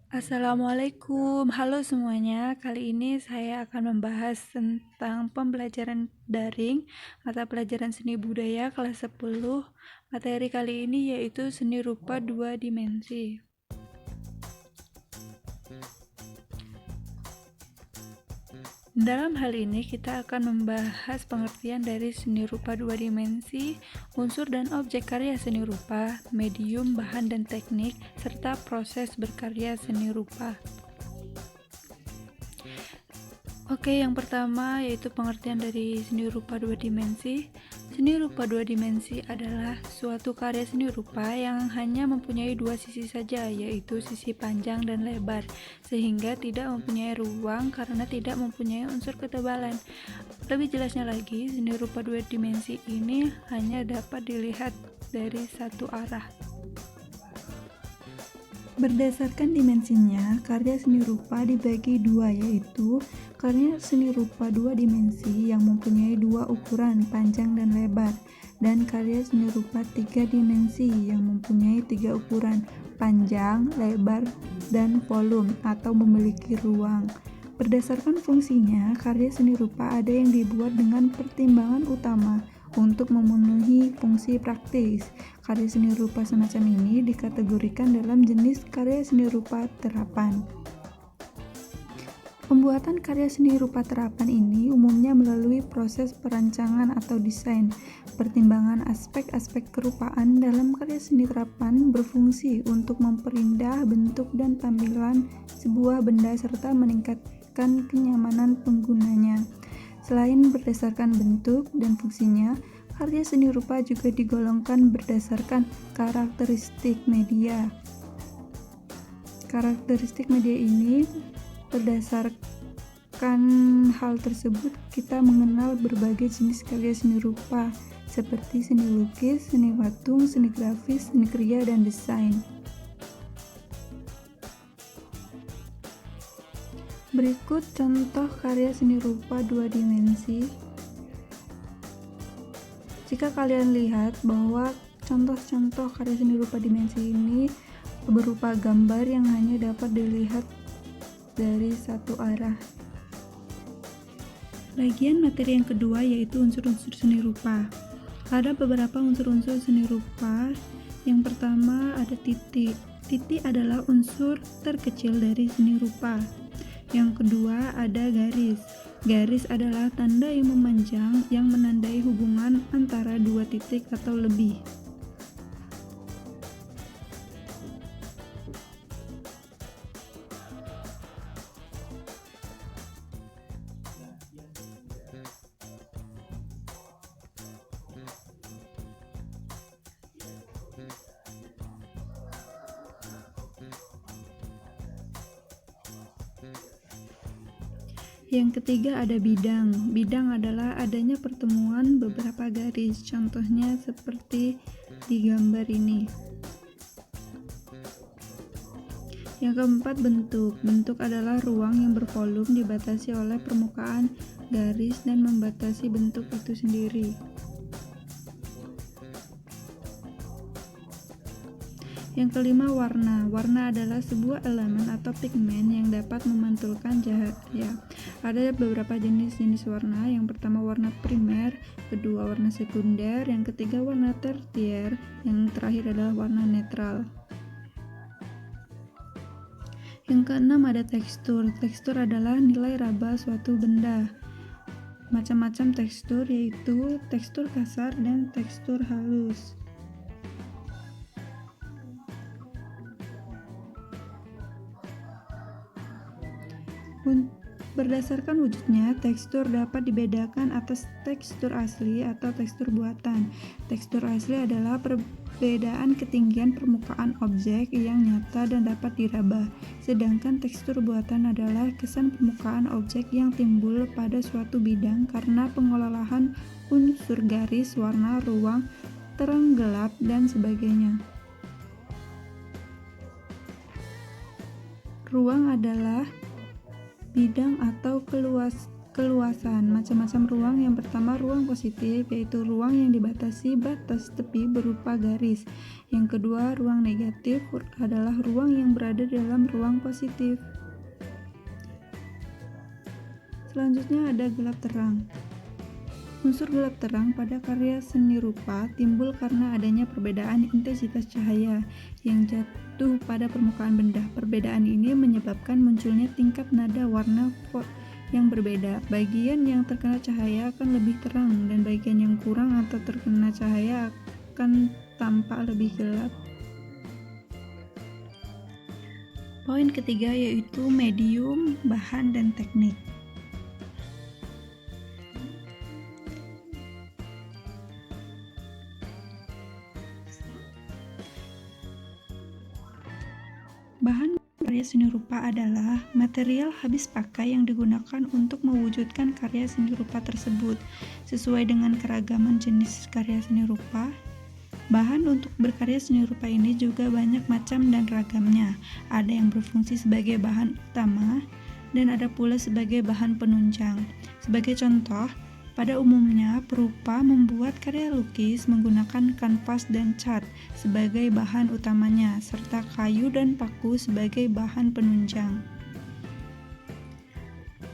Assalamualaikum, halo semuanya. Kali ini saya akan membahas tentang pembelajaran daring mata pelajaran seni budaya kelas 10. Materi kali ini yaitu seni rupa 2 dimensi. Dalam hal ini kita akan membahas pengertian dari seni rupa 2 dimensi, unsur dan objek karya seni rupa, medium, bahan dan teknik, serta proses berkarya seni rupa. Oke, yang pertama yaitu pengertian dari seni rupa 2 dimensi. Seni rupa 2 dimensi adalah suatu karya seni rupa yang hanya mempunyai 2 sisi saja, yaitu sisi panjang dan lebar, sehingga tidak mempunyai ruang karena tidak mempunyai unsur ketebalan. Lebih jelasnya lagi, seni rupa 2 dimensi ini hanya dapat dilihat dari satu arah. Berdasarkan dimensinya, karya seni rupa dibagi dua, yaitu karya seni rupa 2 dimensi yang mempunyai 2 ukuran, panjang dan lebar, dan karya seni rupa 3 dimensi yang mempunyai 3 ukuran, panjang, lebar, dan volume atau memiliki ruang. Berdasarkan fungsinya, karya seni rupa ada yang dibuat dengan pertimbangan utama untuk memenuhi fungsi praktis. Karya seni rupa semacam ini dikategorikan dalam jenis karya seni rupa terapan. Pembuatan karya seni rupa terapan ini umumnya melalui proses perancangan atau desain. Pertimbangan aspek-aspek kerupaan dalam karya seni terapan berfungsi untuk memperindah bentuk dan tampilan sebuah benda serta meningkatkan kenyamanan penggunanya. Selain berdasarkan bentuk dan fungsinya, karya seni rupa juga digolongkan berdasarkan karakteristik media. Karakteristik media ini berdasarkan hal tersebut kita mengenal berbagai jenis karya seni rupa seperti seni lukis, seni patung, seni grafis, seni kriya, dan desain. Berikut contoh karya seni rupa 2 dimensi. Jika kalian lihat bahwa contoh-contoh karya seni rupa dimensi ini berupa gambar yang hanya dapat dilihat dari satu arah. Bagian materi yang kedua yaitu unsur-unsur seni rupa. Ada beberapa unsur-unsur seni rupa. Yang pertama ada titik. Titik adalah unsur terkecil dari seni rupa. Yang kedua ada garis. Garis adalah tanda yang memanjang yang menandai hubungan antara 2 titik atau lebih. Yang ketiga ada bidang. Bidang adalah adanya pertemuan beberapa garis, contohnya seperti di gambar ini. Yang keempat bentuk. Bentuk adalah ruang yang bervolume dibatasi oleh permukaan garis dan membatasi bentuk itu sendiri. Yang kelima warna. Warna adalah sebuah elemen atau pigmen yang dapat memantulkan cahaya. Ada beberapa jenis-jenis warna. Yang pertama warna primer, kedua warna sekunder, yang ketiga warna tersier, yang terakhir adalah warna netral. Yang keenam ada tekstur. Tekstur adalah nilai raba suatu benda. Macam-macam tekstur yaitu tekstur kasar dan tekstur halus. Berdasarkan wujudnya, tekstur dapat dibedakan atas tekstur asli atau tekstur buatan. Tekstur asli adalah perbedaan ketinggian permukaan objek yang nyata dan dapat diraba. Sedangkan tekstur buatan adalah kesan permukaan objek yang timbul pada suatu bidang karena pengolahan unsur garis, warna, ruang, terang gelap, dan sebagainya. Ruang adalah bidang atau Keluasan macam-macam ruang. Yang pertama, ruang positif, yaitu ruang yang dibatasi batas tepi berupa garis. Yang kedua, ruang negatif adalah ruang yang berada dalam ruang positif. Selanjutnya ada gelap terang. Unsur gelap terang pada karya seni rupa timbul karena adanya perbedaan intensitas cahaya yang jatuh pada permukaan benda. Perbedaan ini menyebabkan munculnya tingkat nada warna yang berbeda. Bagian yang terkena cahaya akan lebih terang dan bagian yang kurang atau terkena cahaya akan tampak lebih gelap. Poin ketiga yaitu medium, bahan, dan teknik. Bahan karya seni rupa adalah material habis pakai yang digunakan untuk mewujudkan karya seni rupa tersebut. Sesuai dengan keragaman jenis karya seni rupa, bahan untuk berkarya seni rupa ini juga banyak macam dan ragamnya. Ada yang berfungsi sebagai bahan utama dan ada pula sebagai bahan penunjang. Sebagai contoh, pada umumnya perupa membuat karya lukis menggunakan kanvas dan cat sebagai bahan utamanya, serta kayu dan paku sebagai bahan penunjang.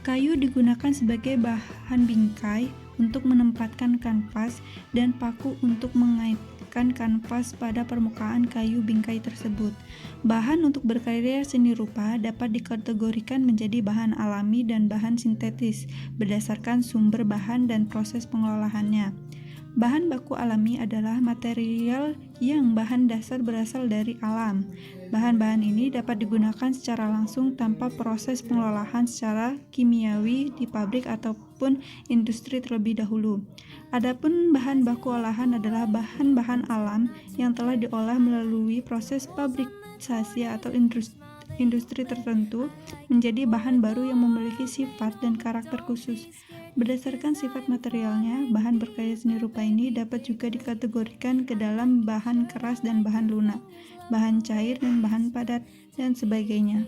Kayu digunakan sebagai bahan bingkai untuk menempatkan kanvas dan paku untuk mengaitkan kanvas pada permukaan kayu bingkai tersebut. Bahan untuk berkarya seni rupa dapat dikategorikan menjadi bahan alami dan bahan sintetis berdasarkan sumber bahan dan proses pengolahannya. Bahan baku alami adalah material yang bahan dasar berasal dari alam. Bahan-bahan ini dapat digunakan secara langsung tanpa proses pengolahan secara kimiawi di pabrik ataupun industri terlebih dahulu. Adapun bahan baku olahan adalah bahan-bahan alam yang telah diolah melalui proses pabrikasi atau industri tertentu menjadi bahan baru yang memiliki sifat dan karakter khusus. Berdasarkan sifat materialnya, bahan berkarya seni rupa ini dapat juga dikategorikan ke dalam bahan keras dan bahan lunak, bahan cair dan bahan padat, dan sebagainya.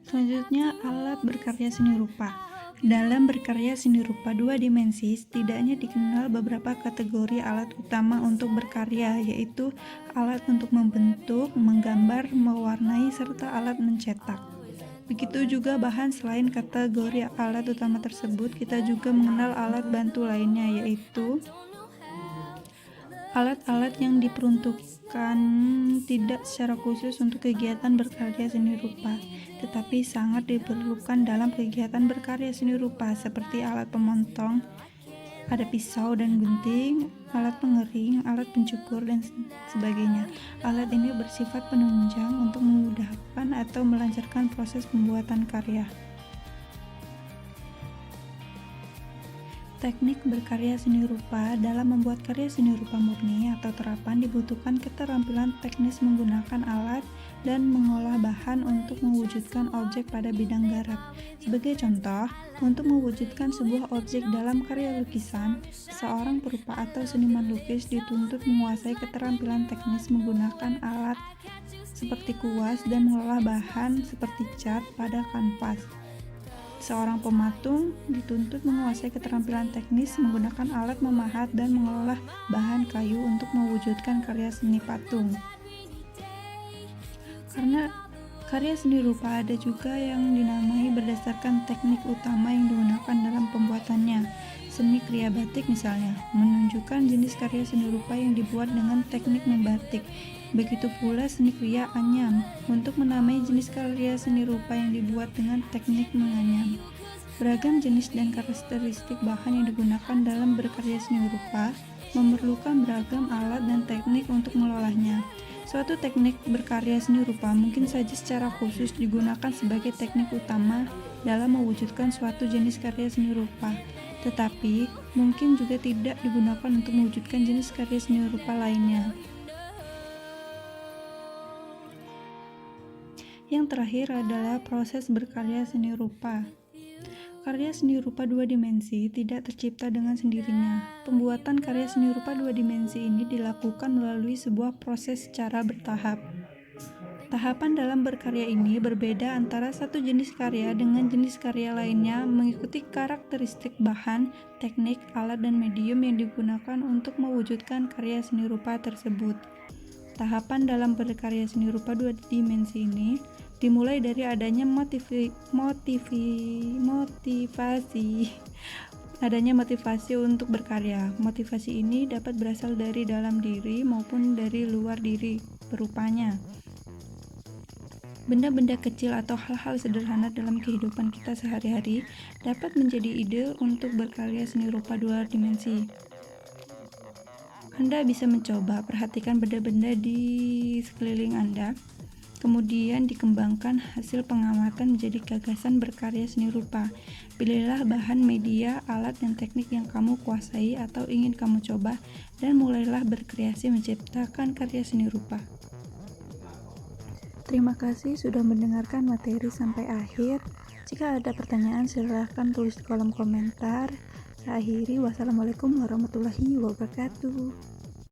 Selanjutnya, alat berkarya seni rupa. Dalam berkarya seni rupa dua dimensi, setidaknya dikenal beberapa kategori alat utama untuk berkarya, yaitu alat untuk membentuk, menggambar, mewarnai, serta alat mencetak. Begitu juga bahan selain kategori alat utama tersebut, kita juga mengenal alat bantu lainnya, yaitu alat-alat yang diperuntukkan tidak secara khusus untuk kegiatan berkarya seni rupa, tetapi sangat diperlukan dalam kegiatan berkarya seni rupa, seperti alat pemotong, ada pisau dan gunting, alat pengering, alat pencukur, dan sebagainya. Alat ini bersifat penunjang untuk memudahkan atau melancarkan proses pembuatan karya. Teknik berkarya seni rupa. Dalam membuat karya seni rupa murni atau terapan dibutuhkan keterampilan teknis menggunakan alat dan mengolah bahan untuk mewujudkan objek pada bidang garap. Sebagai contoh, untuk mewujudkan sebuah objek dalam karya lukisan, seorang perupa atau seniman lukis dituntut menguasai keterampilan teknis menggunakan alat seperti kuas dan mengolah bahan seperti cat pada kanvas. Seorang pematung dituntut menguasai keterampilan teknis menggunakan alat memahat dan mengolah bahan kayu untuk mewujudkan karya seni patung. Karena karya seni rupa ada juga yang dinamai berdasarkan teknik utama yang digunakan dalam pembuatannya. Seni kriya batik misalnya, menunjukkan jenis karya seni rupa yang dibuat dengan teknik membatik. Begitu pula seni kriya anyam, untuk menamai jenis karya seni rupa yang dibuat dengan teknik menganyam. Beragam jenis dan karakteristik bahan yang digunakan dalam berkarya seni rupa memerlukan beragam alat dan teknik untuk mengolahnya. Suatu teknik berkarya seni rupa mungkin saja secara khusus digunakan sebagai teknik utama dalam mewujudkan suatu jenis karya seni rupa, tetapi mungkin juga tidak digunakan untuk mewujudkan jenis karya seni rupa lainnya. Yang terakhir adalah proses berkarya seni rupa. Karya seni rupa dua dimensi tidak tercipta dengan sendirinya. Pembuatan karya seni rupa dua dimensi ini dilakukan melalui sebuah proses secara bertahap. Tahapan dalam berkarya ini berbeda antara satu jenis karya dengan jenis karya lainnya mengikuti karakteristik bahan, teknik, alat, dan medium yang digunakan untuk mewujudkan karya seni rupa tersebut. Tahapan dalam berkarya seni rupa dua dimensi ini dimulai dari adanya motivasi untuk berkarya. Motivasi ini dapat berasal dari dalam diri maupun dari luar diri, berupanya benda-benda kecil atau hal-hal sederhana dalam kehidupan kita sehari-hari dapat menjadi ide untuk berkarya seni rupa dua dimensi. Anda bisa mencoba perhatikan benda-benda di sekeliling Anda, kemudian dikembangkan hasil pengamatan menjadi gagasan berkarya seni rupa. Pilihlah bahan, media, alat, dan teknik yang kamu kuasai atau ingin kamu coba, dan mulailah berkreasi menciptakan karya seni rupa. Terima kasih sudah mendengarkan materi sampai akhir. Jika ada pertanyaan silahkan tulis di kolom komentar. Saya akhiri, wassalamualaikum warahmatullahi wabarakatuh.